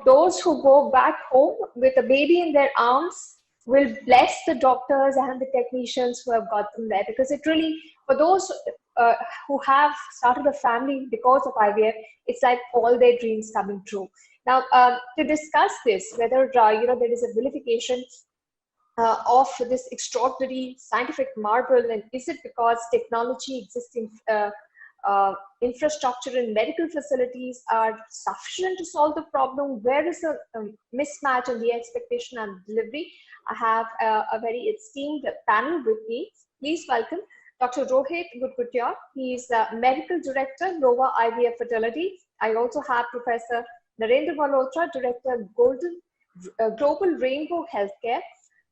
those who go back home with a baby in their arms will bless the doctors and the technicians who have got them there, because it really, for those who have started a family because of IVF, it's like all their dreams coming true. Now, to discuss this, whether there is a vilification of this extraordinary scientific marvel, and is it because technology, existing infrastructure and medical facilities are sufficient to solve the problem? Where is the mismatch in the expectation and delivery? I have a very esteemed panel with me. Please welcome Dr. Rohit Gutgutia. He is Medical Director, Nova IVF Fertility. I also have Professor Narendra Malhotra, Director, Global Rainbow Healthcare.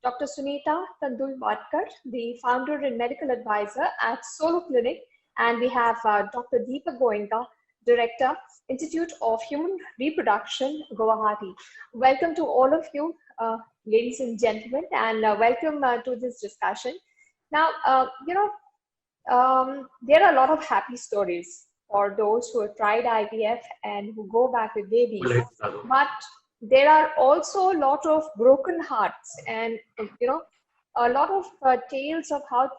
Dr. Sunita Tandulwadkar, the founder and medical advisor at Solo Clinic. And we have Dr. Deepak Goenka, Director, Institute of Human Reproduction, Guwahati. Welcome to all of you, ladies and gentlemen, and welcome to this discussion. Now, there are a lot of happy stories for those who have tried IVF and who go back with babies. But there are also a lot of broken hearts and, a lot of tales of how,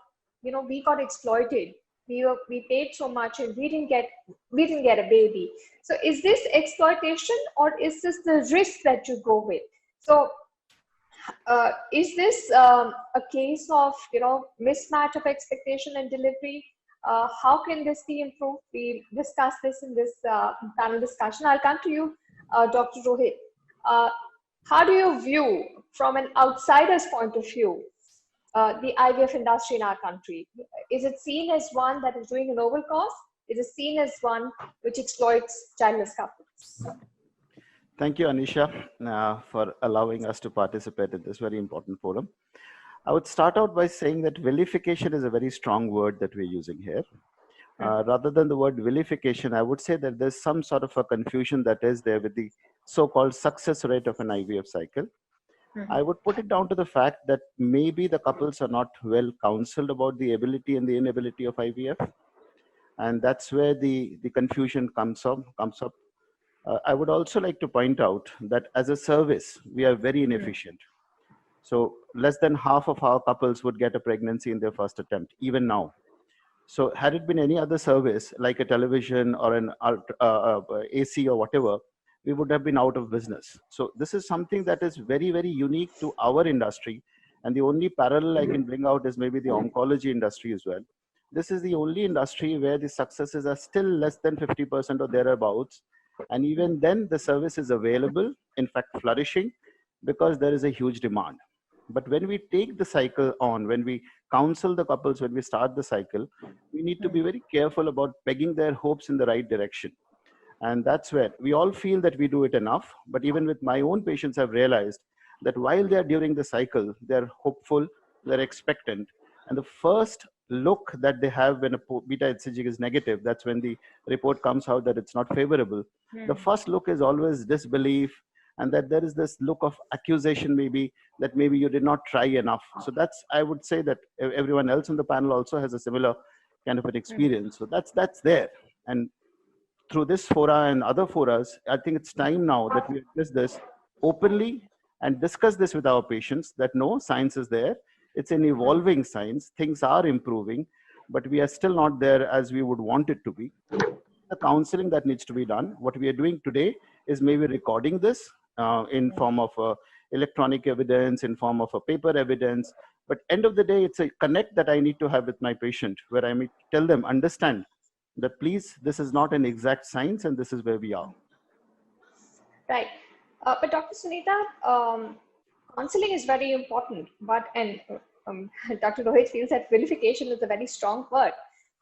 we got exploited. We paid so much and we didn't get a baby. So is this exploitation, or is this the risk that you go with? So is this a case of, mismatch of expectation and delivery? How can this be improved? We discuss this in this panel discussion. I'll come to you, Dr. Rohit. How do you view, from an outsider's point of view, the IVF industry in our country? Is it seen as one that is doing a noble cause? Is it seen as one which exploits childless couples? Thank you, Anisha, for allowing us to participate in this very important forum. I would start out by saying that vilification is a very strong word that we're using here. Rather than the word vilification, I would say that there's some sort of a confusion that is there with the so-called success rate of an IVF cycle. I would put it down to the fact that maybe the couples are not well counseled about the ability and the inability of IVF. And that's where the confusion comes up. I would also like to point out that as a service, we are very inefficient. So less than half of our couples would get a pregnancy in their first attempt, even now. So had it been any other service, like a television or an AC or whatever, we would have been out of business. So this is something that is very, very unique to our industry. And the only parallel I can bring out is maybe the oncology industry as well. This is the only industry where the successes are still less than 50% or thereabouts. And even then the service is available, in fact, flourishing, because there is a huge demand. But when we take the cycle on, when we counsel the couples, when we start the cycle, we need to be very careful about pegging their hopes in the right direction. And that's where we all feel that we do it enough. But even with my own patients, I've realized that while they're during the cycle, they're hopeful, they're expectant. And the first look that they have when a beta HCG is negative, that's when the report comes out that it's not favorable. The first look is always disbelief, and that there is this look of accusation, maybe that maybe you did not try enough. So that's, I would say that everyone else on the panel also has a similar kind of an experience. So that's there. And through this fora and other foras, I think it's time now that we address this openly and discuss this with our patients, that no, science is there. It's an evolving science. Things are improving, but we are still not there as we would want it to be. The counseling that needs to be done. What we are doing today is maybe recording this in form of electronic evidence, in form of a paper evidence. But end of the day, it's a connect that I need to have with my patient, where I may tell them, understand that please, this is not an exact science, and this is where we are. Right. But Dr. Sunita, counseling is very important, but Dr. Rohit feels that vilification is a very strong word.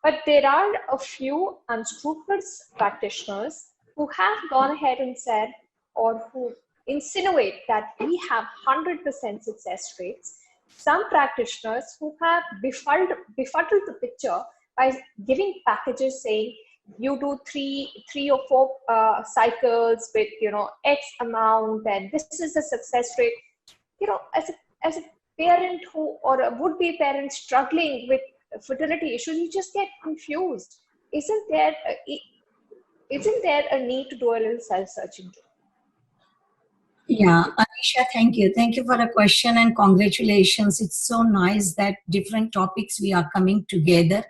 But there are a few unscrupulous practitioners who have gone ahead and said, or who insinuate that we have 100% success rates. Some practitioners who have befuddled the picture by giving packages saying you do three or four cycles with X amount, and this is the success rate. As a parent who, or a would-be parent struggling with fertility issues, you just get confused. Isn't there a need to do a little self-searching? Yeah, Anisha, thank you. Thank you for the question and congratulations. It's so nice that different topics we are coming together.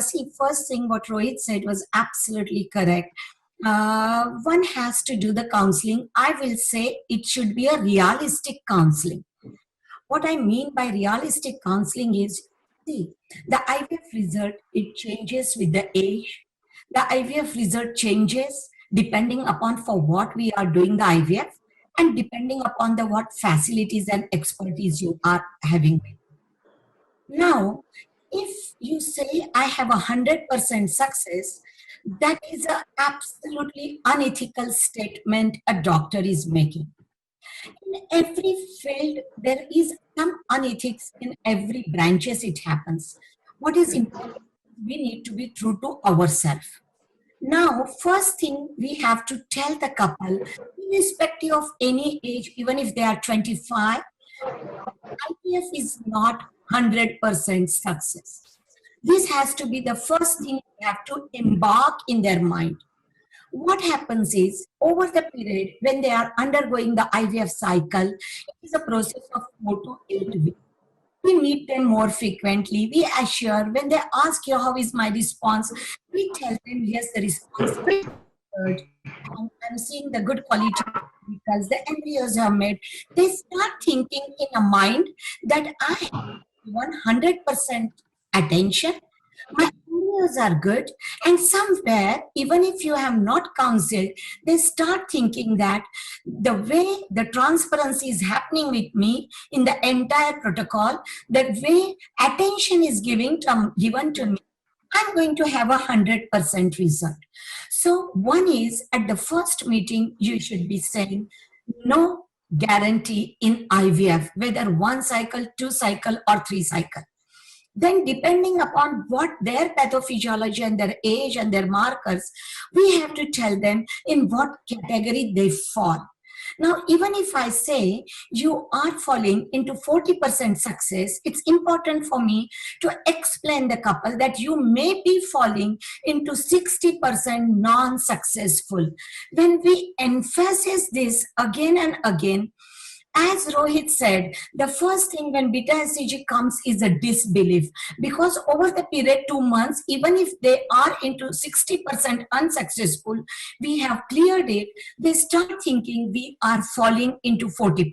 See, first thing what Rohit said was absolutely correct. One has to do the counseling. I will say it should be a realistic counseling. What I mean by realistic counseling is, see, the IVF result, it changes with the age. The IVF result changes depending upon for what we are doing the IVF and depending upon the what facilities and expertise you are having. Now, if you say I have 100% success, that is a absolutely unethical statement a doctor is making. In every field, there is some unethics in every branches it happens. What is important, we need to be true to ourselves. Now, first thing we have to tell the couple, irrespective of any age, even if they are 25, IVF is not 100% success. This has to be the first thing we have to embark in their mind. What happens is, over the period when they are undergoing the IVF cycle, it is a process of 4 to 8 weeks. We meet them more frequently. We assure, when they ask you, how is my response? We tell them, yes, the response is good. I'm seeing the good quality because the embryos are made. They start thinking in a mind that I have 100% attention. My embryos are good. And somewhere, even if you have not counseled, they start thinking that the way the transparency is happening with me in the entire protocol, the way attention is given to me, I'm going to have 100% result. So one is, at the first meeting, you should be saying no guarantee in IVF, whether 1 cycle, 2 cycle, or 3 cycle. Then depending upon what their pathophysiology and their age and their markers, we have to tell them in what category they fall. Now, even if I say you are falling into 40% success, it's important for me to explain the couple that you may be falling into 60% non-successful. When we emphasize this again and again, as Rohit said, the first thing when beta HCG comes is a disbelief, because over the period 2 months, even if they are into 60% unsuccessful, we have cleared it, they start thinking we are falling into 40%.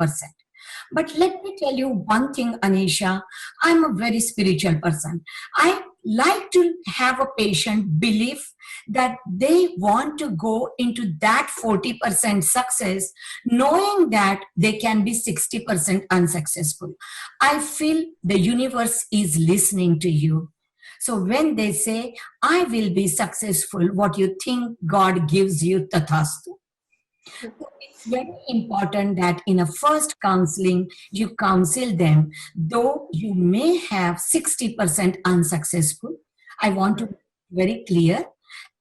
But let me tell you one thing, Anisha. I'm a very spiritual person. I like to have a patient believe that they want to go into that 40% success, knowing that they can be 60% unsuccessful. I feel the universe is listening to you. So when they say, I will be successful, what you think God gives you, tathastu. So it's very important that in a first counseling, you counsel them, though you may have 60% unsuccessful. I want to be very clear.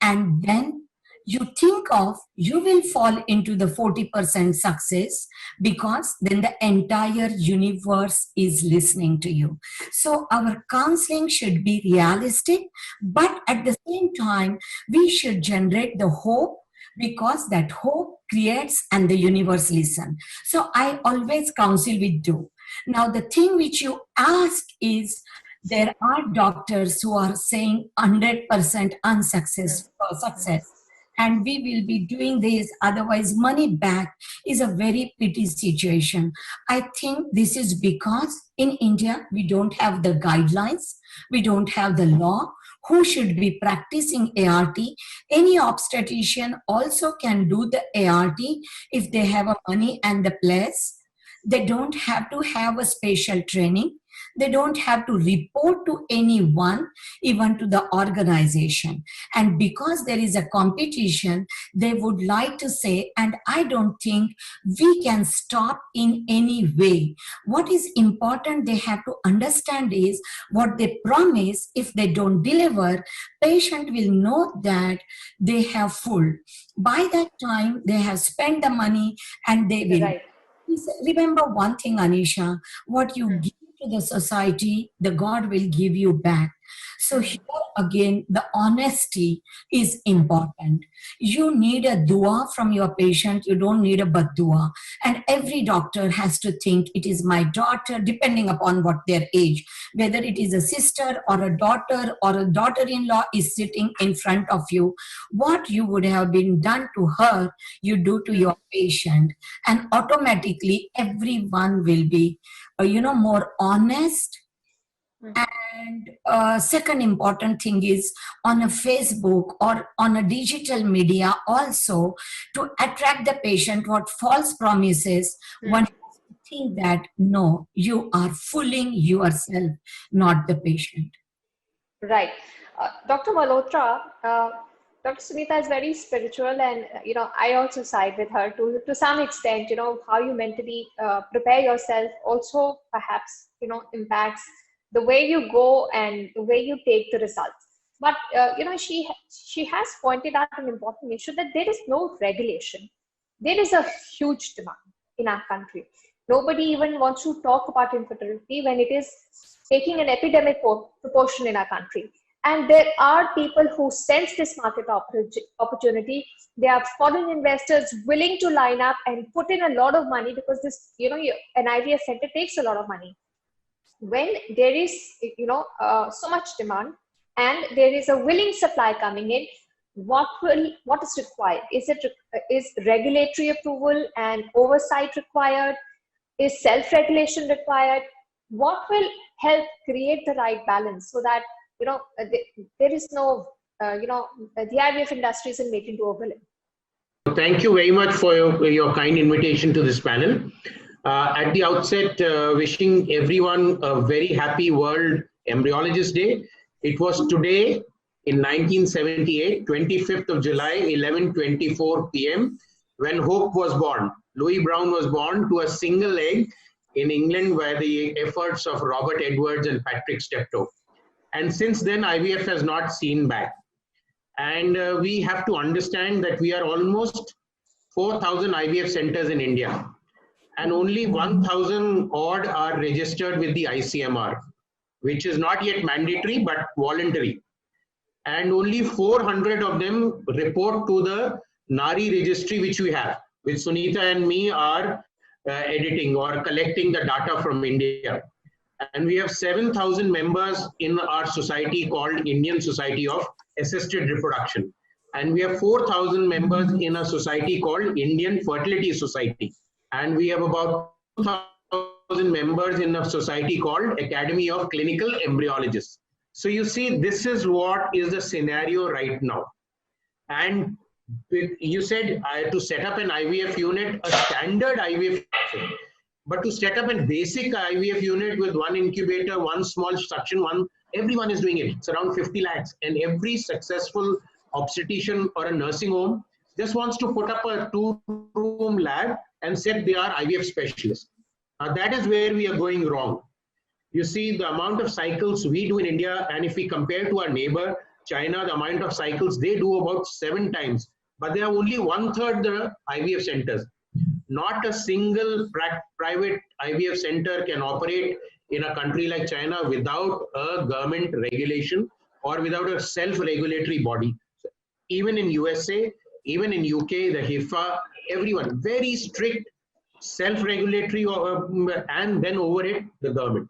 And then you think of, you will fall into the 40% success, because then the entire universe is listening to you. So our counseling should be realistic, but at the same time, we should generate the hope, because that hope creates and the universe listen. So I always counsel with do. Now the thing which you ask is, there are doctors who are saying 100% unsuccessful success, and we will be doing this, otherwise money back, is a very pity situation. I think this is because in India we don't have the guidelines, we don't have the law who should be practicing ART. Any obstetrician also can do the ART if they have a money and the place. They don't have to have a special training. They don't have to report to anyone, even to the organization. And because there is a competition, they would like to say, and I don't think we can stop in any way. What is important they have to understand is, what they promise, if they don't deliver, patient will know that they have full. By that time, they have spent the money and they will. Right. Please remember one thing, Anisha, what you give to the society, the God will give you back. So here again, the honesty is important. You need a dua from your patient. You don't need a bad dua. And every doctor has to think it is my daughter, depending upon what their age, whether it is a sister or a daughter-in-law is sitting in front of you. What you would have been done to her, you do to your patient, and automatically everyone will be, more honest. And second important thing is on a Facebook or on a digital media also, to attract the patient, what false promises, one has to think that no, you are fooling yourself, not the patient. Right. Dr. Malhotra, Dr. Sunita is very spiritual, and I also side with her to some extent. How you mentally prepare yourself also perhaps impacts the way you go and the way you take the results. But she has pointed out an important issue, that there is no regulation. There is a huge demand in our country. Nobody even wants to talk about infertility when it is taking an epidemic proportion in our country. And there are people who sense this market opportunity. There are foreign investors willing to line up and put in a lot of money, because this, an IVF center takes a lot of money. When there is, so much demand and there is a willing supply coming in, what is required? Is regulatory approval and oversight required? Is self-regulation required? What will help create the right balance so that there is no the IVF industry isn't made into a villain? Thank you very much for your kind invitation to this panel. At the outset, wishing everyone a very happy World Embryologist Day. It was today in 1978, 25th of July, 11:24 p.m. when Hope was born. Louis Brown was born to a single egg in England by the efforts of Robert Edwards and Patrick Steptoe. And since then, IVF has not seen back. And we have to understand that we are almost 4,000 IVF centers in India. And only 1,000 odd are registered with the ICMR, which is not yet mandatory, but voluntary. And only 400 of them report to the NARI registry, which we have, which Sunita and me are editing or collecting the data from India. And we have 7,000 members in our society called Indian Society of Assisted Reproduction. And we have 4,000 members in a society called Indian Fertility Society. And we have about 2,000 members in a society called Academy of Clinical Embryologists. So you see, this is what is the scenario right now. And you said to set up an IVF unit, a standard IVF unit, but to set up a basic IVF unit with one incubator, one small suction, everyone is doing it. It's around 50 lakhs. And every successful obstetrician or a nursing home just wants to put up a 2-room lab and said they are IVF specialists. That is where we are going wrong. You see, the amount of cycles we do in India, and if we compare to our neighbor, China, the amount of cycles they do about 7 times. But they are only 1/3 the IVF centers. Not a single private IVF center can operate in a country like China without a government regulation or without a self-regulatory body. So even in USA, even in UK, the HIFA, everyone, very strict self-regulatory, and then over it, the government.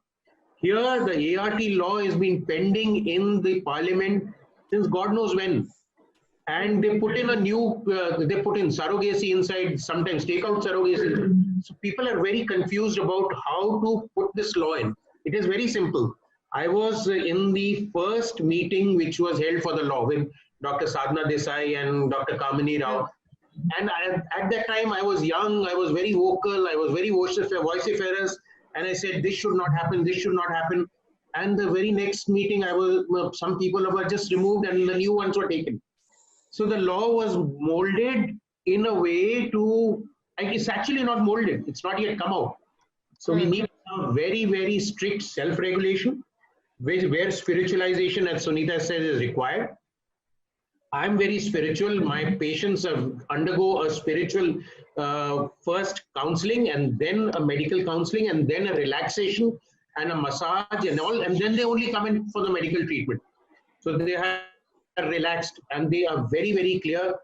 Here, the ART law has been pending in the parliament since God knows when. And they put in they put in surrogacy inside, sometimes take out surrogacy. So people are very confused about how to put this law in. It is very simple. I was in the first meeting which was held for the law with Dr. Sadhana Desai and Dr. Kamini Rao. And at that time, I was young, I was very vocal, I was very vociferous, and I said, this should not happen, this should not happen. And the very next meeting, some people were just removed and the new ones were taken. So the law was molded in a way to, it's actually not molded, it's not yet come out. So we need a very, very strict self-regulation, where spiritualization, as Sunita said, is required. I'm very spiritual. My patients undergo a spiritual first counseling, and then a medical counseling, and then a relaxation. and a massage and all, and then they only come in for the medical treatment. So they are relaxed and they are very, very clear.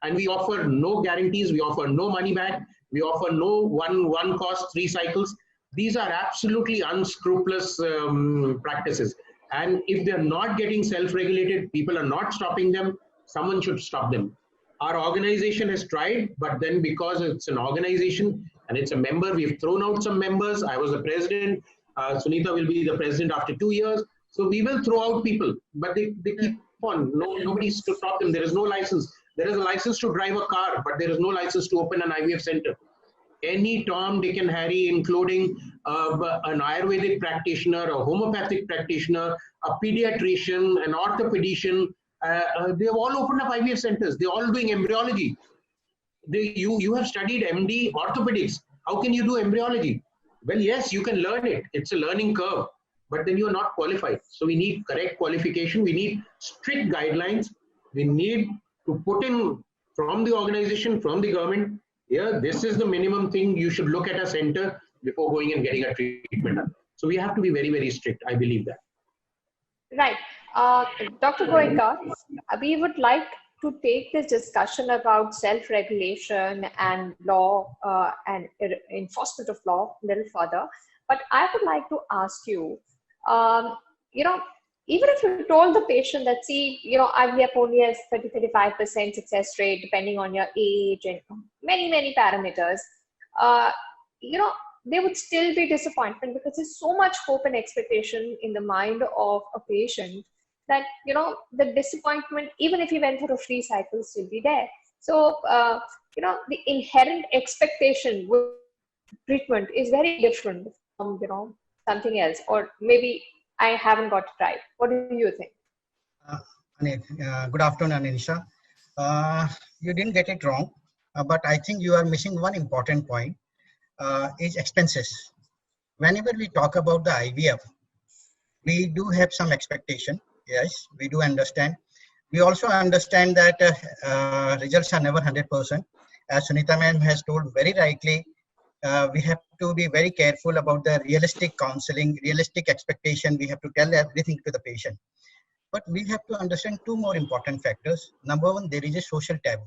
And we offer no guarantees. We offer no money back. We offer no one cost, 3 cycles. These are absolutely unscrupulous practices. And if they're not getting self-regulated, people are not stopping them, someone should stop them. Our organization has tried, but then because it's an organization and it's a member, we've thrown out some members. I was the president. Sunita will be the president after 2 years. So we will throw out people, but they keep on. Nobody's to stop them. There is no license. There is a license to drive a car, but there is no license to open an IVF center. Any Tom, Dick and Harry, including an Ayurvedic practitioner, a homeopathic practitioner, a pediatrician, an orthopedician, they have all opened up IVF centers. They're all doing embryology. You have studied MD orthopedics. How can you do embryology? Well, yes, you can learn it. It's a learning curve, but then you are not qualified. So we need correct qualification. We need strict guidelines. We need to put in from the organization, from the government, yeah, this is the minimum thing you should look at a center before going and getting a treatment done. So we have to be very, very strict. I believe that. Right. Dr. Goenka, we would like to take this discussion about self-regulation and law and enforcement of law a little further. But I would like to ask you, even if you told the patient that, see, IVF only has 30-35% success rate, depending on your age and many, many parameters, they would still be disappointed because there's so much hope and expectation in the mind of a patient that, the disappointment, even if he went through a free cycle, still be there. So, the inherent expectation with treatment is very different from, something else, or maybe I haven't got it right. What do you think? Good afternoon, Anisha. You didn't get it wrong, but I think you are missing one important point, is expenses. Whenever we talk about the IVF, we do have some expectation. Yes, we do understand. We also understand that results are never 100%. As Sunita ma'am has told very rightly, we have to be very careful about the realistic counseling, realistic expectation. We have to tell everything to the patient. But we have to understand 2 more important factors. Number 1, there is a social taboo.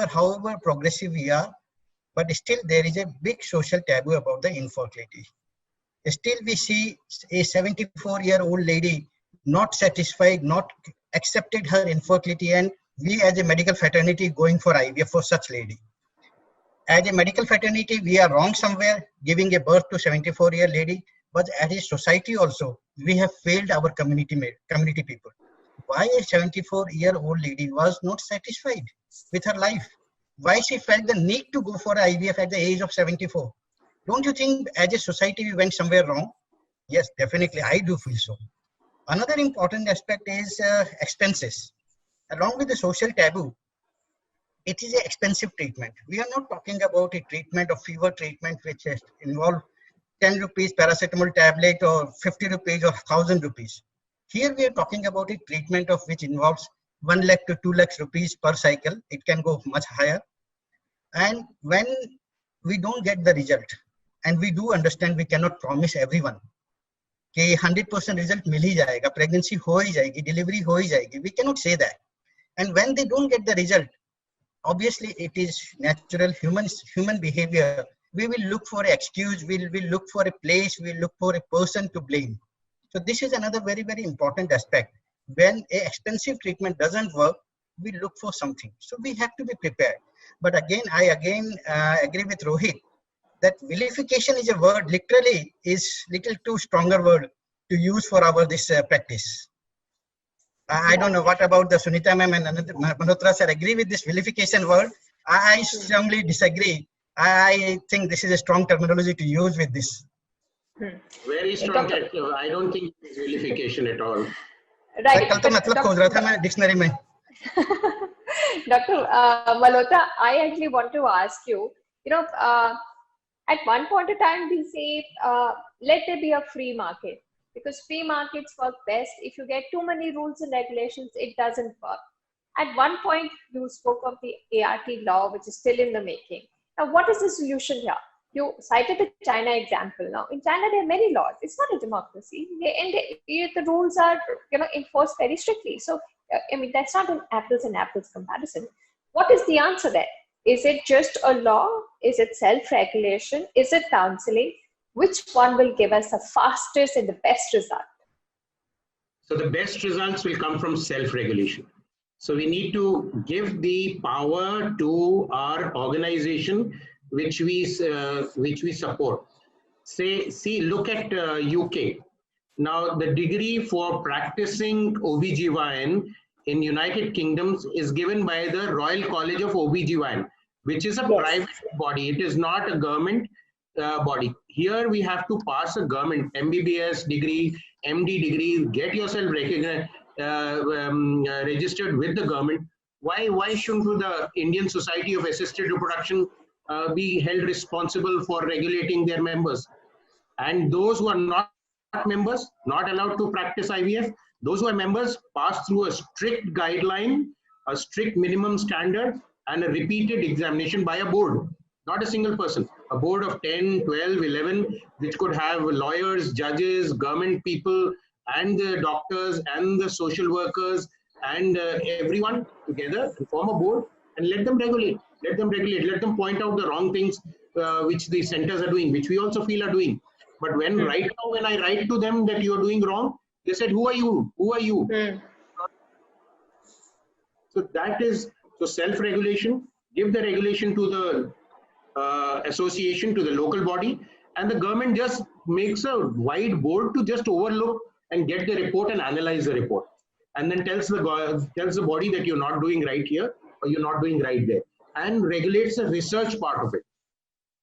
However progressive we are, but still there is a big social taboo about the infertility. Still we see a 74-year-old lady not satisfied, not accepted her infertility, and we as a medical fraternity going for IVF for such lady. As a medical fraternity, we are wrong somewhere, giving a birth to 74-year lady, but as a society also, we have failed our community people. Why a 74-year-old lady was not satisfied with her life? Why she felt the need to go for IVF at the age of 74? Don't you think as a society we went somewhere wrong? Yes, definitely, I do feel so. Another important aspect is expenses. Along with the social taboo, it is an expensive treatment. We are not talking about a treatment of fever treatment which involve 10 rupees paracetamol tablet or 50 rupees or 1000 rupees. Here we are talking about a treatment of which involves 1 lakh to 2 lakhs rupees per cycle. It can go much higher. And when we don't get the result, and we do understand we cannot promise everyone कि 100% result मिल ही जाएगा, pregnancy हो ही जाएगी, delivery हो ही जाएगी. We cannot say that. And when they don't get the result, obviously it is natural human behavior. We will look for an excuse, we will look for a place, we will look for a person to blame. So this is another very, very important aspect. When an expensive treatment doesn't work, we look for something. So we have to be prepared. But again, I agree with Rohit that vilification is a word, literally is little too stronger word to use for this practice. I don't know what about the Sunita ma'am and Malhotra sir agree with this vilification word. I strongly disagree. I think this is a strong terminology to use with this. Very strong. I don't think it's vilification at all. Right. कल तो मतलब खोज रहा था मैं dictionary में. Dr. Malhotra, I actually want to ask you, at one point of time we say, let there be a free market, because free markets work best. If you get too many rules and regulations, it doesn't work. At one point, you spoke of the ART law, which is still in the making. Now, what is the solution here? you cited the China example. Now, in China, there are many laws. It's not a democracy. The rules are, enforced very strictly. So, I mean, that's not an apples and apples comparison. What is the answer there? Is it just a law? Is it self-regulation? Is it counseling? Which one will give us the fastest and the best result? So the best results will come from self-regulation. So we need to give the power to our organization, which we support. Look at UK. Now the degree for practicing OBGYN in United Kingdoms is given by the Royal College of OBGYN, which is a private body. It is not a government body. Here we have to pass a government MBBS degree, MD degree, get yourself recognized, registered with the government. Why shouldn't the Indian Society of Assisted Reproduction be held responsible for regulating their members? And those who are not members, not allowed to practice IVF, those who are members pass through a strict guideline, a strict minimum standard, and a repeated examination by a board, not a single person, a board of 10, 12, 11, which could have lawyers, judges, government people, and the doctors, and the social workers, and everyone together to form a board and let them regulate, let them point out the wrong things which the centers are doing, which we also feel are doing. But right now, when I write to them that you are doing wrong, they said, who are you? Who are you? So that is, so self-regulation, give the regulation to the association, to the local body, and the government just makes a wide board to just overlook and get the report and analyze the report. And then tells the body that you're not doing right here or you're not doing right there. And regulates the research part of it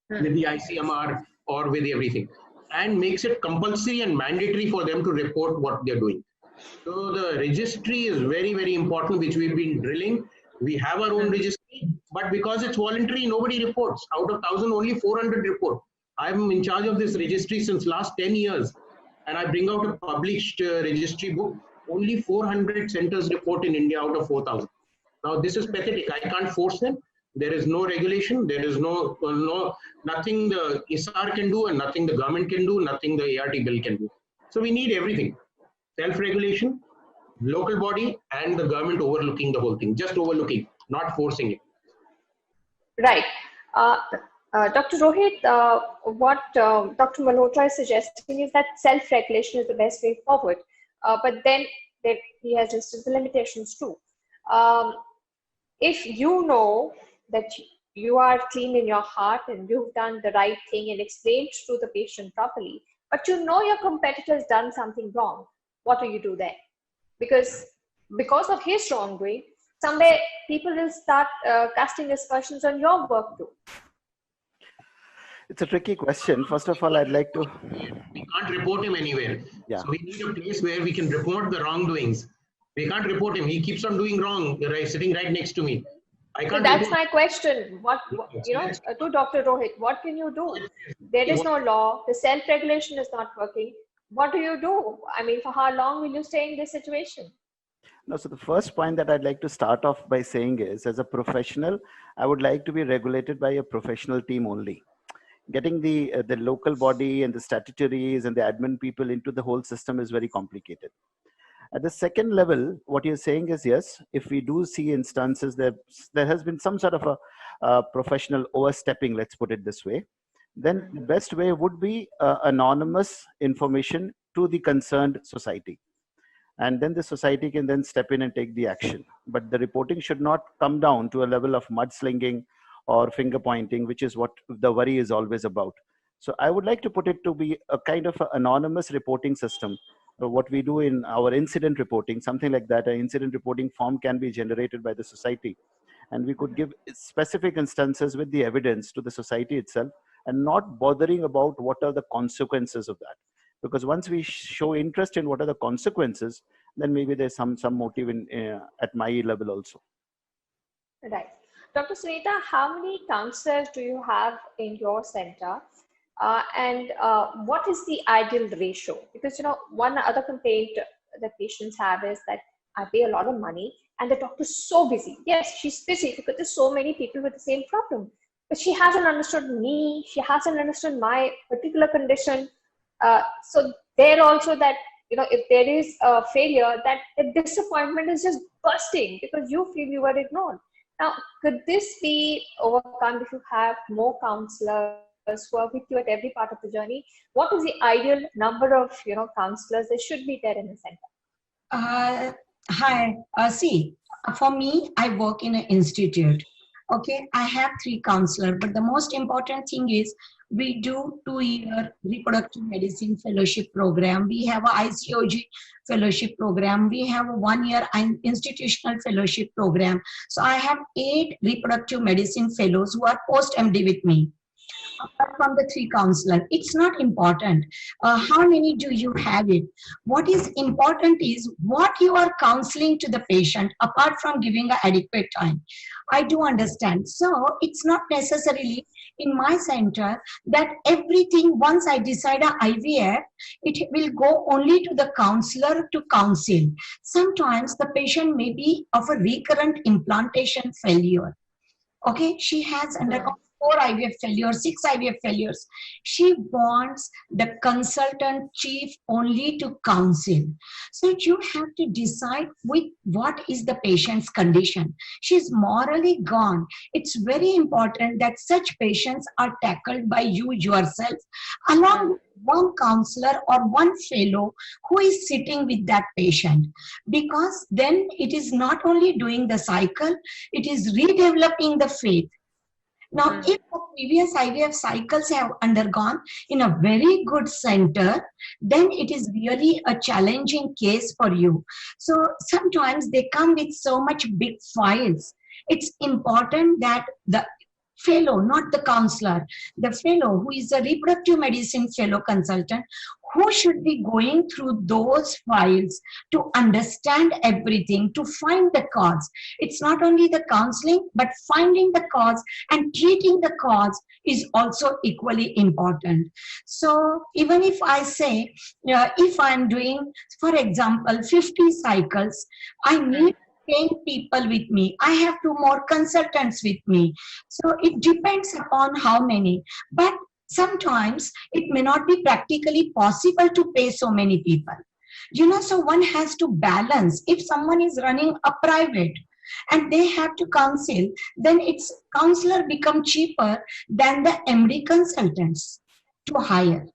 with the ICMR or with everything. And makes it compulsory and mandatory for them to report what they're doing. So the registry is very, very important, which we've been drilling. We have our own registry, but because it's voluntary, nobody reports. Out of 1,000, only 400 report. I'm in charge of this registry since last 10 years. And I bring out a published registry book. Only 400 centers report in India out of 4,000. Now this is pathetic. I can't force them. There is no regulation. There is nothing the ISAR can do and nothing the government can do, nothing the ART bill can do. So we need everything. Self-regulation, local body, and the government overlooking the whole thing. Just overlooking, not forcing it. Right. Dr. Rohit, what Dr. Malhotra is suggesting is that self-regulation is the best way forward. But then he has listed the limitations too. If you know that you are clean in your heart and you've done the right thing and explained to the patient properly, but you know your competitor's done something wrong, what do you do then? Because of his wrongdoing, somewhere people will start casting aspersions on your work too. It's a tricky question. First of all, I'd like to... We can't report him anywhere. Yeah. So we need a place where we can report the wrongdoings. We can't report him. He keeps on doing wrong, sitting right next to me. So that's my question. What to Dr. Rohit, what can you do? There is no law. The self-regulation is not working. What do you do? I mean, for how long will you stay in this situation? No, so the first point that I'd like to start off by saying is, as a professional, I would like to be regulated by a professional team only. Getting the local body and the statutories and the admin people into the whole system is very complicated. At the second level, what you're saying is, yes, if we do see instances there has been some sort of a professional overstepping, let's put it this way, then the best way would be anonymous information to the concerned society. And then the society can then step in and take the action. But the reporting should not come down to a level of mudslinging or finger pointing, which is what the worry is always about. So I would like to put it to be a kind of an anonymous reporting system. What we do in our incident reporting, something like that, an incident reporting form can be generated by the society. And we could give specific instances with the evidence to the society itself and not bothering about what are the consequences of that. Because once we show interest in what are the consequences, then maybe there's some motive at my level also. Right. Dr. Sunita, how many counselors do you have in your center? And what is the ideal ratio? Because, one other complaint that patients have is that I pay a lot of money and the doctor's so busy. Yes, she's busy because there's so many people with the same problem. but she hasn't understood me. She hasn't understood my particular condition. So there also that, if there is a failure, that the disappointment is just bursting because you feel you were ignored. Now, could this be overcome if you have more counselors who are with you at every part of the journey? What is the ideal number of, counselors there should be there in the center? Hi, see, for me, I work in an institute. Okay, I have 3 counselors, but the most important thing is we do 2-year reproductive medicine fellowship program. We have a ICOG fellowship program. We have a 1-year institutional fellowship program. So I have 8 reproductive medicine fellows who are post-MD with me. Apart from the 3 counselors, it's not important how many do you have it. What is important is what you are counseling to the patient, apart from giving an adequate time. I do understand. So it's not necessarily in my center that everything, once I decide a IVF, it will go only to the counselor to counsel. Sometimes the patient may be of a recurrent implantation failure. Okay, she has undergone 4 IVF failures, 6 IVF failures. She wants the consultant chief only to counsel. So you have to decide with what is the patient's condition. She's morally gone. It's very important that such patients are tackled by you yourself, along with one counselor or one fellow who is sitting with that patient. Because then it is not only doing the cycle, it is redeveloping the faith. Now, if the previous IVF cycles have undergone in a very good center, then it is really a challenging case for you. So sometimes they come with so much big files. It's important that the fellow, not the counselor, the fellow who is a reproductive medicine fellow consultant, who should be going through those files to understand everything, to find the cause. It's not only the counseling, but finding the cause and treating the cause is also equally important. So even if I say, if I'm doing, for example, 50 cycles, I need 10 people with me. I have 2 more consultants with me. So it depends upon how many. But sometimes it may not be practically possible to pay so many people. So one has to balance. If someone is running a private and they have to counsel, then its counselor become cheaper than the MD consultants to hire.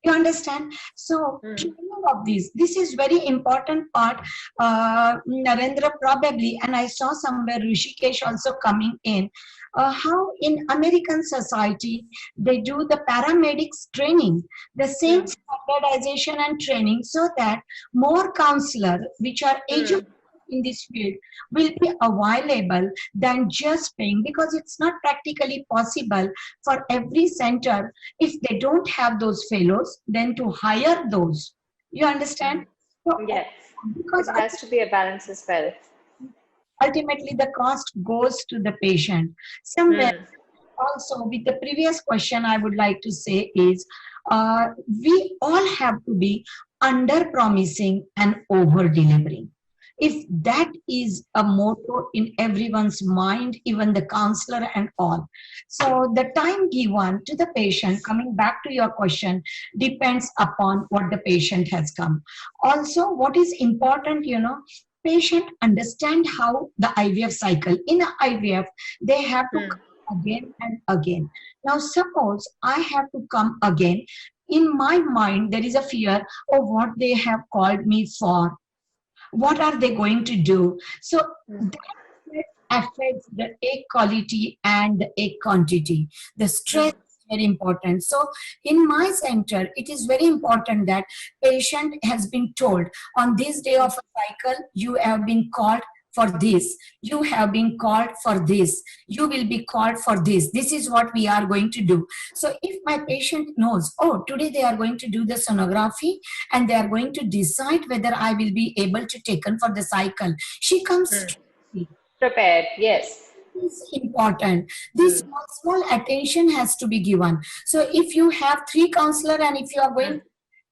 You understand? So training of this is very important part. Narendra probably, and I saw somewhere Rishikesh also coming in, how in American society they do the paramedics training, the same standardization and training, so that more counselors which are educated in this field will be available than just paying, because it's not practically possible for every center, if they don't have those fellows, then to hire those. You understand? So, Yes, because it has to be a balance as well. Ultimately the cost goes to the patient. Somewhere also, with the previous question, I would like to say is, we all have to be under promising and over delivering. If that is a motto in everyone's mind, even the counselor and all. So the time given to the patient, coming back to your question, depends upon what the patient has come. Also, what is important, patient understand how the IVF cycle. In IVF, they have to come again and again. Now, suppose I have to come again. In my mind, there is a fear of what they have called me for. What are they going to do? So that affects the egg quality and the egg quantity. The stress is very important. So in my center, it is very important that patient has been told on this day of a cycle, you have been called for this, you have been called for this, you will be called for this. This is what we are going to do. So if my patient knows, oh, today they are going to do the sonography and they are going to decide whether I will be able to take on for the cycle, she comes prepared. Yes, is important. This small attention has to be given. So if you have 3 counselors and if you are going to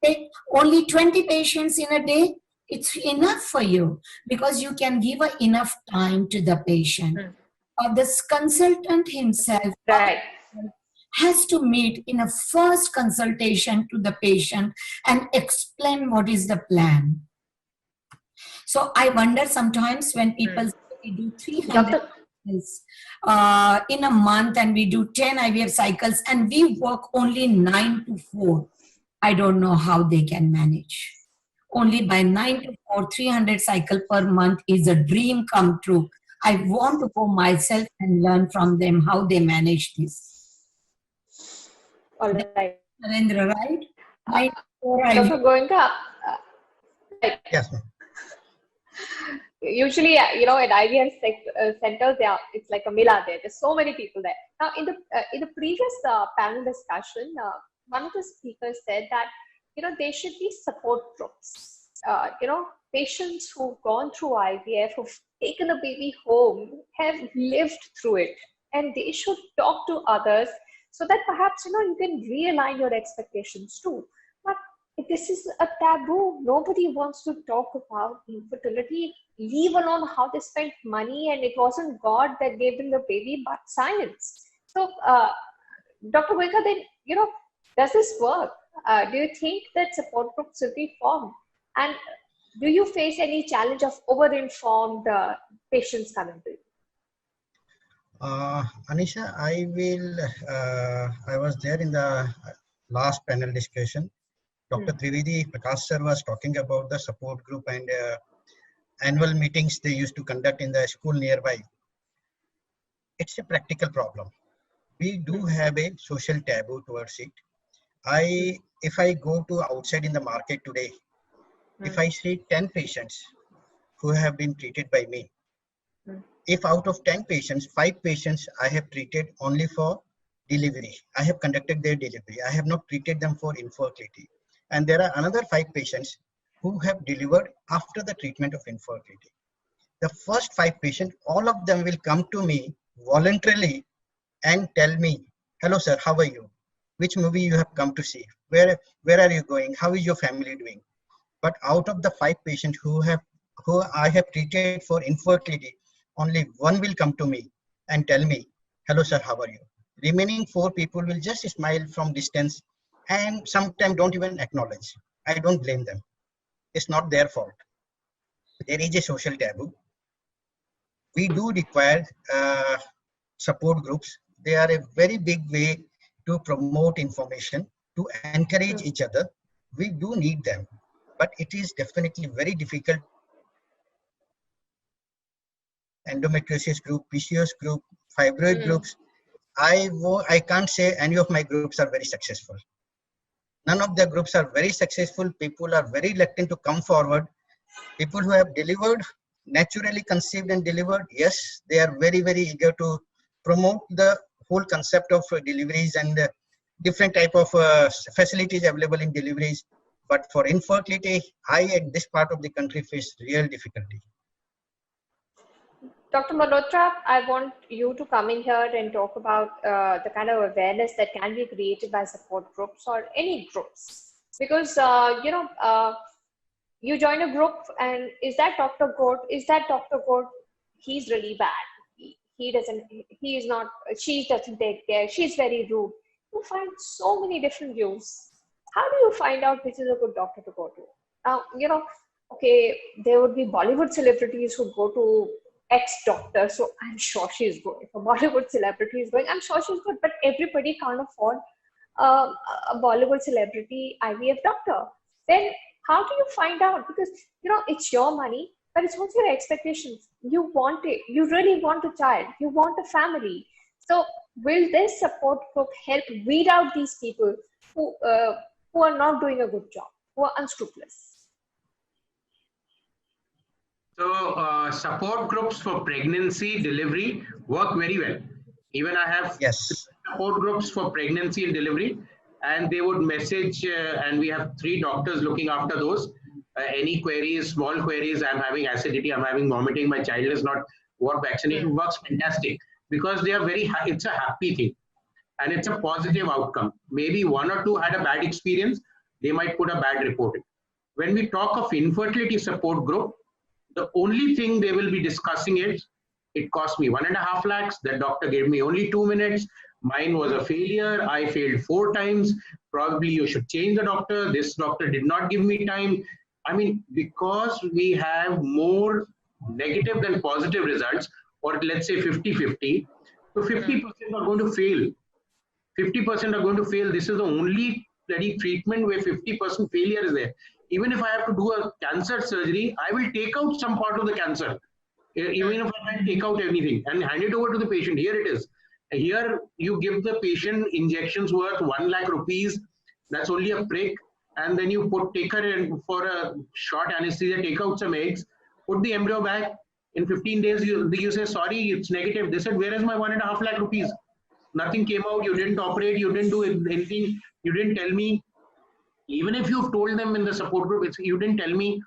take only 20 patients in a day, it's enough for you, because you can give enough time to the patient. this consultant himself Right. has to meet in a first consultation to the patient and explain what is the plan. So I wonder sometimes when people say we do 300 cycles in a month and we do 10 IVF cycles and we work only 9 to 4. I don't know how they can manage. Only by 9 to 4, 300 cycle per month is a dream come true. I want to go myself and learn from them how they manage this. All right. Narendra, right? Dr. Goenka, right. Yes, ma'am. Usually, at IVF centers, it's like a mila there. There's so many people there. Now, in the previous panel discussion, one of the speakers said that there should be support groups. Patients who've gone through IVF, who've taken a baby home, have lived through it, and they should talk to others so that perhaps you can realign your expectations too. But this is a taboo. Nobody wants to talk about infertility, leave alone how they spent money, and it wasn't God that gave them the baby, but science. So, Dr. Goenka, then, does this work? Do you think that support groups will be formed? And do you face any challenge of over-informed patients coming to you? Anisha, I was there in the last panel discussion. Dr. Trivedi Prakash sir was talking about the support group and annual meetings they used to conduct in the school nearby. It's a practical problem. We do have a social taboo towards it. If I go to outside in the market today, if I see 10 patients who have been treated by me, if out of 10 patients, 5 patients I have treated only for delivery, I have conducted their delivery, I have not treated them for infertility. And there are another 5 patients who have delivered after the treatment of infertility. The first 5 patients, all of them will come to me voluntarily and tell me, hello sir, how are you? Which movie you have come to see? Where are you going? How is your family doing? But out of the 5 patients who I have treated for infertility, only one will come to me and tell me, hello sir, how are you? Remaining 4 people will just smile from distance and sometimes don't even acknowledge. I don't blame them. It's not their fault. There is a social taboo. We do require support groups. They are a very big way to promote information, to encourage each other. We do need them, but it is definitely very difficult. Endometriosis group, PCOS group, fibroid groups. I can't say any of my groups are very successful. None of the groups are very successful. People are very reluctant to come forward. People who have delivered, naturally conceived and delivered, yes, they are very, very eager to promote the whole concept of deliveries and different type of facilities available in deliveries. But for infertility, I at this part of the country face real difficulty. Dr. Malhotra, I want you to come in here and talk about the kind of awareness that can be created by support groups or any groups. Because, you join a group and is that Dr. good? Is that Dr. good? He's really bad. She doesn't take care. She's very rude. You find so many different views. How do you find out which is a good doctor to go to? Now, okay, there would be Bollywood celebrities who go to ex-doctor, so I'm sure she's good. If a Bollywood celebrity is going, I'm sure she's good, but everybody can't afford a Bollywood celebrity IVF doctor. Then how do you find out? Because, it's your money, but it's also your expectations. You want it. You really want a child. You want a family. So will this support group help weed out these people who are not doing a good job, who are unscrupulous? So support groups for pregnancy, delivery work very well. Even I have support groups for pregnancy and delivery, and they would message, and we have 3 doctors looking after those. Any queries, small queries, I'm having acidity, I'm having vomiting, my child is not, what vaccination works fantastic, because they are very, it's a happy thing and it's a positive outcome. Maybe 1 or 2 had a bad experience, they might put a bad report in. When we talk of infertility support group, the only thing they will be discussing is It cost me 1.5 lakhs. The doctor gave me only 2 minutes. Mine was a failure. I failed 4 times. Probably you should change the doctor. This doctor did not give me time. I mean, because we have more negative than positive results, or let's say 50-50, so 50% are going to fail. 50% are going to fail. This is the only bloody treatment where 50% failure is there. Even if I have to do a cancer surgery, I will take out some part of the cancer. Even if I can take out anything and hand it over to the patient. Here it is. Here you give the patient injections worth 1 lakh rupees. That's only a prick. And then you take her in for a short anesthesia, take out some eggs, put the embryo back. In 15 days, you say, sorry, it's negative. They said, where is my 1.5 lakh rupees? Nothing came out. You didn't operate. You didn't do anything. You didn't tell me. Even if you've told them in the support group, you didn't tell me.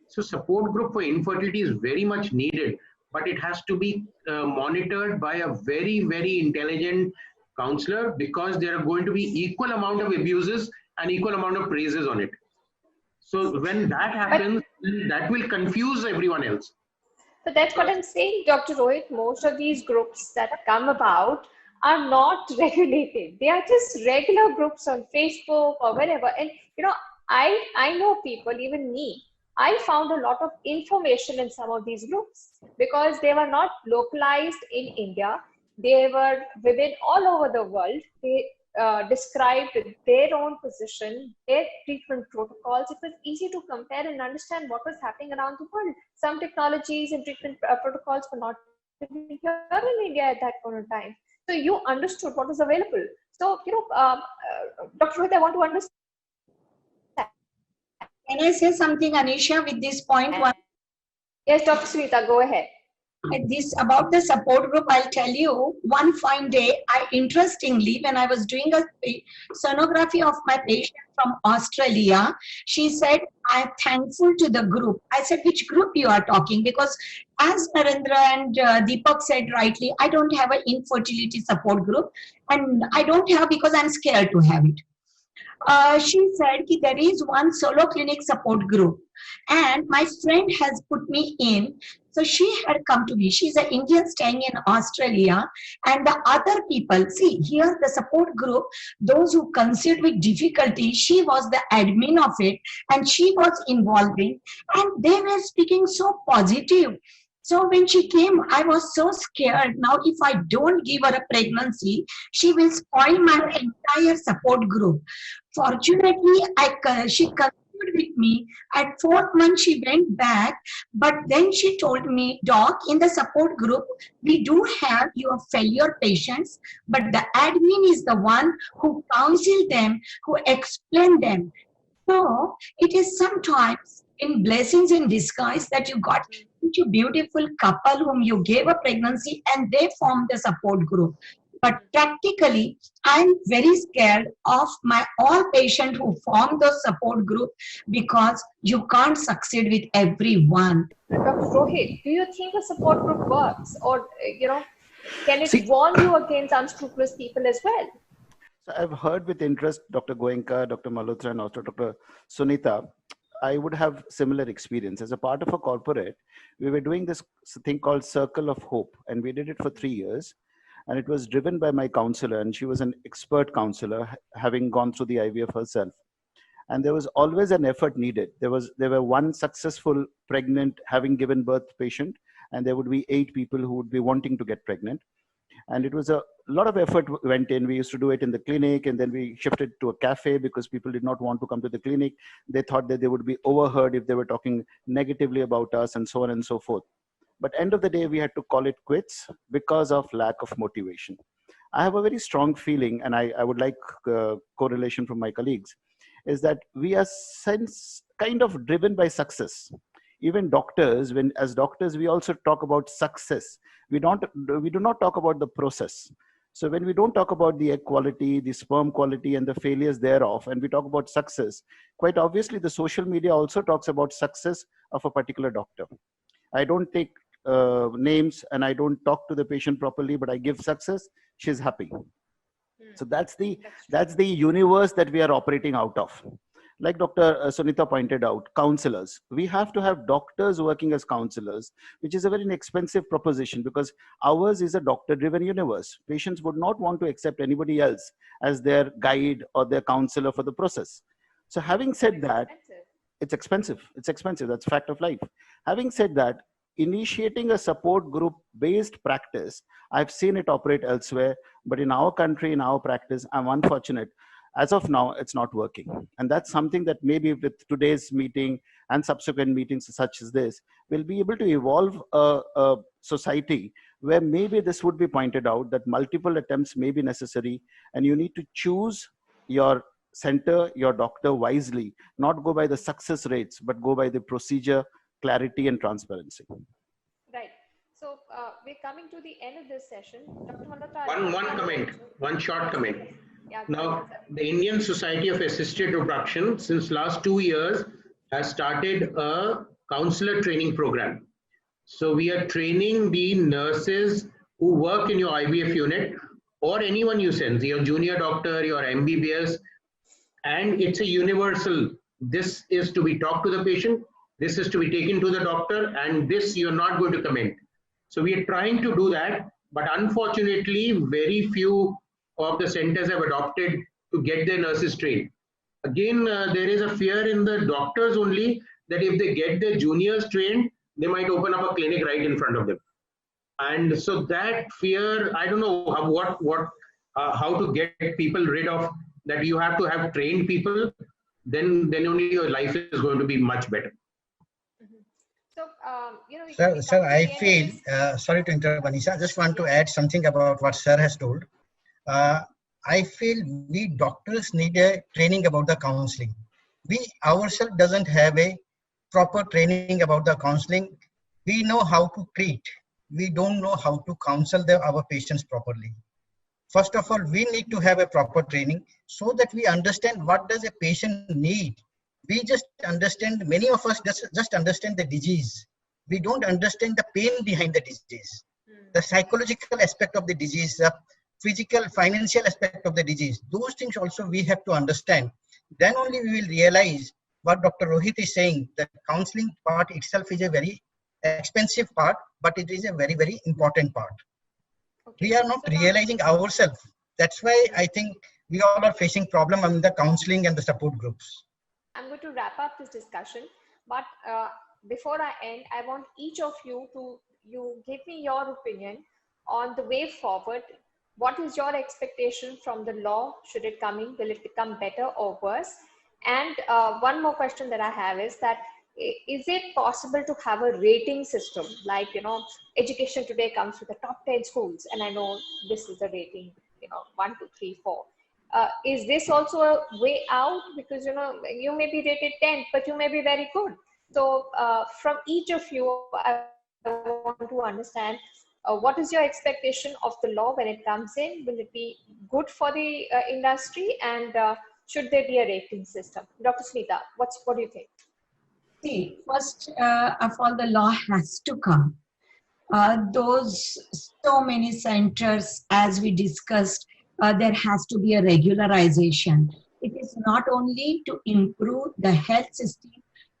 So support group for infertility is very much needed, but it has to be monitored by a very, very intelligent counselor, because there are going to be equal amount of abuses and equal amount of praises on it. So when that happens, that will confuse everyone else. So that's what I'm saying, Dr. Rohit. Most of these groups that come about are not regulated. They are just regular groups on Facebook or wherever. And you know, I know people, even me, I found a lot of information in some of these groups because they were not localized in India. They were women all over the world. They described their own position, their treatment protocols. It was easy to compare and understand what was happening around the world. Some technologies and treatment protocols were not even here in India at that point in time. So you understood what was available. So, you know, Dr. Rohit, I want to understand. Can I say something, Anisha, with this point? Yes, Dr. Sunita, go ahead. This about the support group, I'll tell you, one fine day, interestingly, when I was doing a sonography of my patient from Australia, she said, I'm thankful to the group. I said, which group you are talking? Because as Narendra and Deepak said rightly, I don't have an infertility support group, and I don't have because I'm scared to have it. She said there is one solo clinic support group and my friend has put me in. So she had come to me. She's an Indian staying in Australia, and the other people, see here the support group, those who conceived with difficulty, she was the admin of it and she was involving, and they were speaking so positive. So when she came, I was so scared. Now, if I don't give her a pregnancy, she will spoil my entire support group. Fortunately, she continued with me. At 4th month, she went back. But then she told me, Doc, in the support group, we do have your failure patients, but the admin is the one who counsel them, who explain them. So it is sometimes in blessings in disguise that you got such a beautiful couple whom you gave a pregnancy and they formed the support group. But practically, I'm very scared of my all patients who form those support group because you can't succeed with everyone. Dr. Rohit, do you think a support group works, or you know, can it warn you against unscrupulous people as well? So I've heard with interest Dr. Goenka, Dr. Malhotra, and also Dr. Sunita. I would have similar experience. As a part of a corporate, we were doing this thing called Circle of Hope, and we did it for 3 years. And it was driven by my counselor, and she was an expert counselor, having gone through the IVF herself. And there was always an effort needed. There were one successful pregnant, having given birth patient, and there would be 8 people who would be wanting to get pregnant. And it was a lot of effort went in. We used to do it in the clinic, and then we shifted to a cafe because people did not want to come to the clinic. They thought that they would be overheard if they were talking negatively about us, and so on and so forth. But end of the day, we had to call it quits because of lack of motivation. I have a very strong feeling, and I would like correlation from my colleagues, is that we are kind of driven by success. Even doctors, as doctors, we also talk about success. We do not talk about the process. So when we don't talk about the egg quality, the sperm quality, and the failures thereof, and we talk about success, quite obviously the social media also talks about success of a particular doctor. I don't take names and I don't talk to the patient properly, but I give success, she's happy. So that's the universe that we are operating out of. like Dr. Sunita pointed out, counselors. We have to have doctors working as counselors, which is a very inexpensive proposition because ours is a doctor-driven universe. Patients would not want to accept anybody else as their guide or their counselor for the process. So having said that, it's expensive. It's expensive. That's fact of life. Having said that, initiating a support group based practice, I've seen it operate elsewhere, but in our country, in our practice, I'm unfortunate. As of now, it's not working. And that's something that maybe with today's meeting and subsequent meetings such as this, we'll be able to evolve a society where maybe this would be pointed out that multiple attempts may be necessary and you need to choose your center, your doctor wisely, not go by the success rates, but go by the procedure, clarity, and transparency. Right. So we're coming to the end of this session. Dr. Malhotra, one comment, one short comment. Yeah, now, the Indian Society of Assisted Reproduction, since last 2 years, has started a counselor training program. So we are training the nurses who work in your IVF unit or anyone you send, your junior doctor, your MBBS, and it's a universal. This is to be talked to the patient, this is to be taken to the doctor, and this you're not going to comment. So we are trying to do that, but unfortunately, very few of the centers have adopted to get their nurses trained. Again, there is a fear in the doctors only that if they get their juniors trained, they might open up a clinic right in front of them. And so that fear, I don't know how to get people rid of that. You have to have trained people, then only your life is going to be much better. So, Sir, I feel, sorry to interrupt, Anisha, I just want to add something about what sir has told. I feel we doctors need a training about the counseling. We ourselves doesn't have a proper training about the counseling. We know how to treat. We don't know how to counsel our patients properly. First of all, we need to have a proper training so that we understand what does a patient need. We just understand, many of us just understand the disease. We don't understand the pain behind the disease, the psychological aspect of the disease, the physical, financial aspect of the disease. Those things also we have to understand. Then only we will realize what Dr. Rohit is saying, that counseling part itself is a very expensive part, but it is a very, very important part. Okay. We are not realizing ourselves. That's why I think we all are facing problem in the counseling and the support groups. I'm going to wrap up this discussion, but before I end, I want each of you to give me your opinion on the way forward. What is your expectation from the law? Should it come in? Will it become better or worse? And one more question that I have is that, is it possible to have a rating system? Like, education today comes with the top 10 schools, and I know this is a rating, 1, 2, 3, 4. Is this also a way out? Because, you may be rated 10, but you may be very good. So from each of you, I want to understand, what is your expectation of the law when it comes in? Will it be good for the industry? And should there be a rating system? Dr. Sunita, what do you think? See, first of all, the law has to come. Those so many centers, as we discussed, there has to be a regularization. It is not only to improve the health system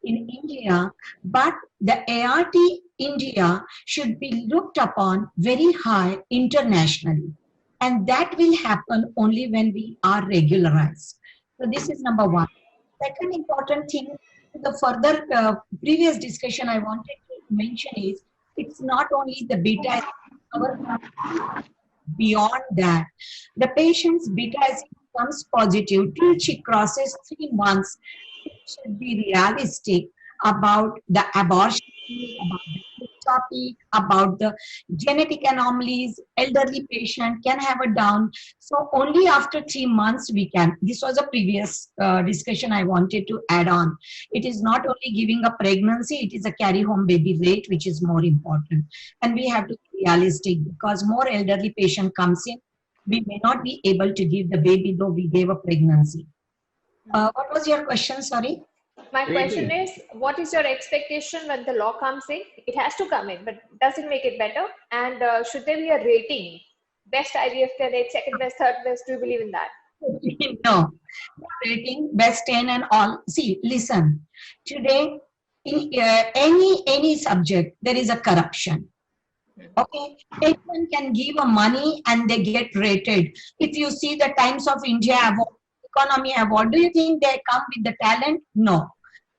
in India, but the ART India should be looked upon very high internationally. And that will happen only when we are regularized. So this is number one. Second important thing, the further previous discussion I wanted to mention is, it's not only the beta, beyond that, the patient's beta comes positive till she crosses 3 months. It should be realistic about the abortion, about the topic, about the genetic anomalies. Elderly patient can have a down. So only after 3 months we can. This was a previous discussion I wanted to add on. It is not only giving a pregnancy, it is a carry home baby rate, which is more important. And we have to be realistic, because more elderly patient comes in, we may not be able to give the baby though we gave a pregnancy. What was your question? Sorry. My question is, what is your expectation when the law comes in? It has to come in, but does it make it better? And should there be a rating? Best IVF care rate, second best, third best, do you believe in that? No. Rating, best 10 and all. See, listen. Today, in any subject, there is a corruption. Okay, anyone can give a money and they get rated. If you see the Times of India award, economy award, do you think they come with the talent? No.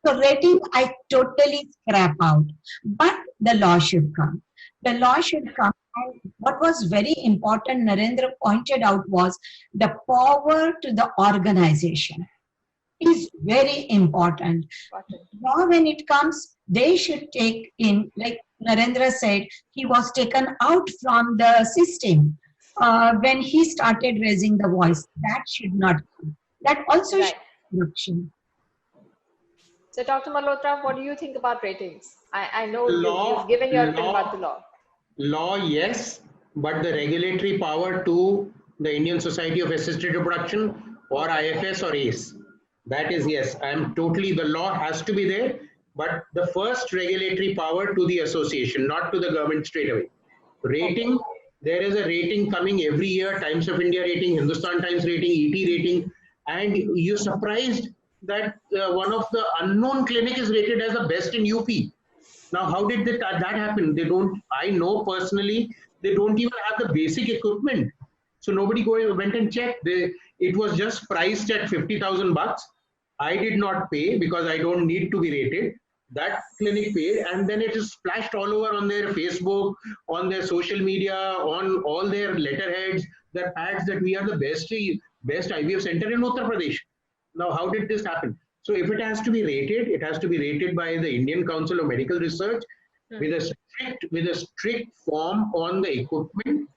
So rating, I totally scrap out. But the law should come. The law should come. And what was very important, Narendra pointed out, was the power to the organization is very important. Now when it comes, they should take in, like Narendra said, he was taken out from the system when he started raising the voice. That should not be. That also should be corruption. So Dr. Malhotra, what do you think about ratings? I know you've given your opinion about the law. Law, yes, but the regulatory power to the Indian Society of Assisted Reproduction or IFS or ACE. That is, yes, I am totally, the law has to be there, but the first regulatory power to the association, not to the government straight away. Rating, there is a rating coming every year, Times of India rating, Hindustan Times rating, ET rating, and you're surprised that one of the unknown clinic is rated as the best in UP. Now, how did that happen? They don't, I know personally, they don't even have the basic equipment. So nobody went and checked. It was just priced at 50,000 bucks. I did not pay because I don't need to be rated. That clinic paid, and then it is splashed all over on their Facebook, on their social media, on all their letterheads, their ads that we are the best IVF center in Uttar Pradesh. Now, how did this happen? So if it has to be rated, it has to be rated by the Indian Council of Medical Research with a strict form on the equipment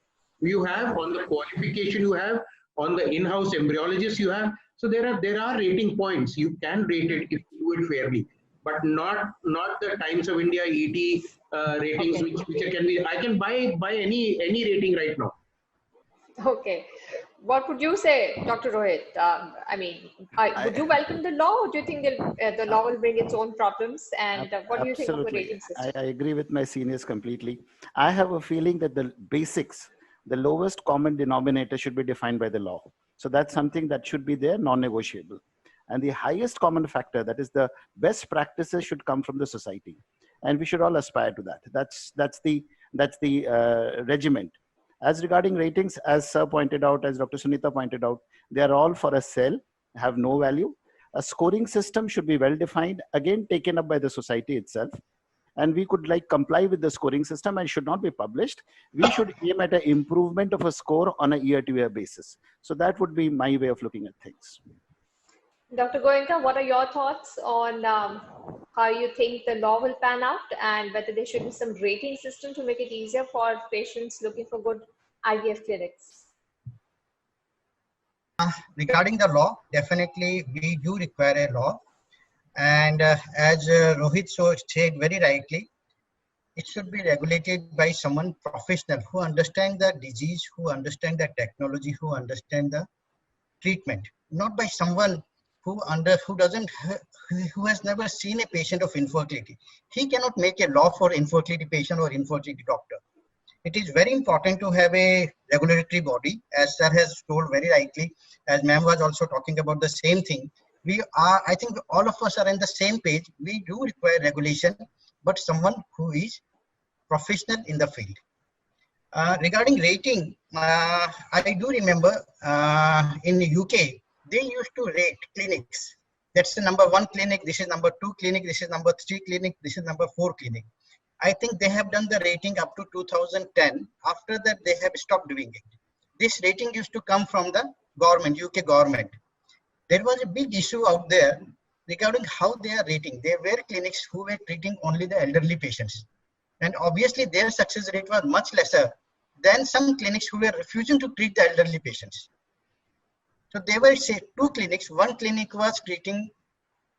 you have, on the qualification you have, on the in-house embryologist you have. So there are rating points. You can rate it if you do it fairly, but not the Times of India ET ratings, which can be. I can buy any rating right now. Okay. What would you say, Dr. Rohit? I mean, would you welcome the law, or do you think the law will bring its own problems? And what do you think of the rating system? I agree with my seniors completely. I have a feeling that the basics, the lowest common denominator should be defined by the law. So that's something that should be there, non-negotiable. And the highest common factor, that is the best practices, should come from the society. And we should all aspire to that. That's the regiment. As regarding ratings, as Sir pointed out, as Dr. Sunita pointed out, they are all for a sell, have no value. A scoring system should be well defined, again taken up by the society itself. And we could comply with the scoring system and should not be published. We should aim at an improvement of a score on a year-to-year basis. So that would be my way of looking at things. Dr. Goenka, what are your thoughts on how you think the law will pan out, and whether there should be some rating system to make it easier for patients looking for good IVF clinics? Regarding the law, definitely we do require a law. And as Rohit said very rightly, it should be regulated by someone professional who understands the disease, who understands the technology, who understands the treatment, not by someone who has never seen a patient of infertility. He cannot make a law for infertility patient or infertility doctor. It is very important to have a regulatory body, as Sir has told very rightly, as Ma'am was also talking about the same thing. I think all of us are on the same page. We do require regulation, but someone who is professional in the field. Regarding rating, I do remember in the UK, they used to rate clinics. That's the number 1 clinic, this is number 2 clinic, this is number 3 clinic, this is number 4 clinic. I think they have done the rating up to 2010. After that, they have stopped doing it. This rating used to come from the government, UK government. There was a big issue out there regarding how they are rating. There were clinics who were treating only the elderly patients. And obviously their success rate was much lesser than some clinics who were refusing to treat the elderly patients. So there were, say, 2 clinics. One clinic was treating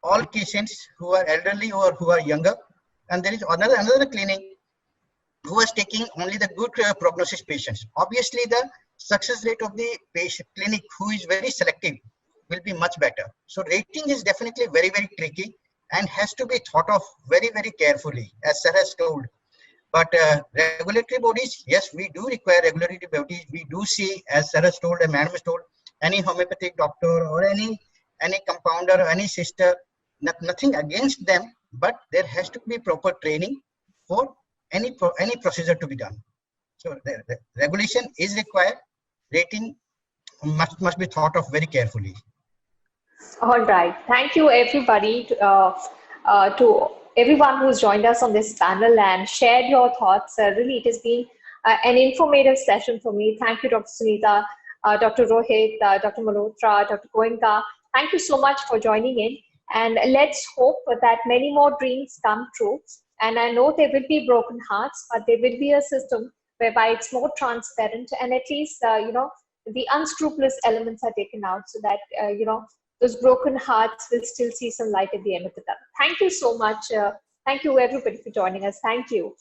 all patients who are elderly or who are younger. And there is another clinic who was taking only the good prognosis patients. Obviously the success rate of the patient clinic who is very selective will be much better. So rating is definitely very, very tricky and has to be thought of very, very carefully, as Sir has told. But regulatory bodies, yes, we do require regulatory bodies. We do see, as Sir has told and Madam has told, any homeopathic doctor or any compounder or any sister, nothing against them, but there has to be proper training for any procedure to be done. So the regulation is required. Rating must be thought of very carefully. All right. Thank you, everybody, to everyone who's joined us on this panel and shared your thoughts. Really, it has been an informative session for me. Thank you, Dr. Sunita, Dr. Rohit, Dr. Malhotra, Dr. Goenka. Thank you so much for joining in. And let's hope that many more dreams come true. And I know there will be broken hearts, but there will be a system whereby it's more transparent, and at least, the unscrupulous elements are taken out, so that, those broken hearts will still see some light at the end of the tunnel. Thank you so much. Thank you, everybody, for joining us. Thank you.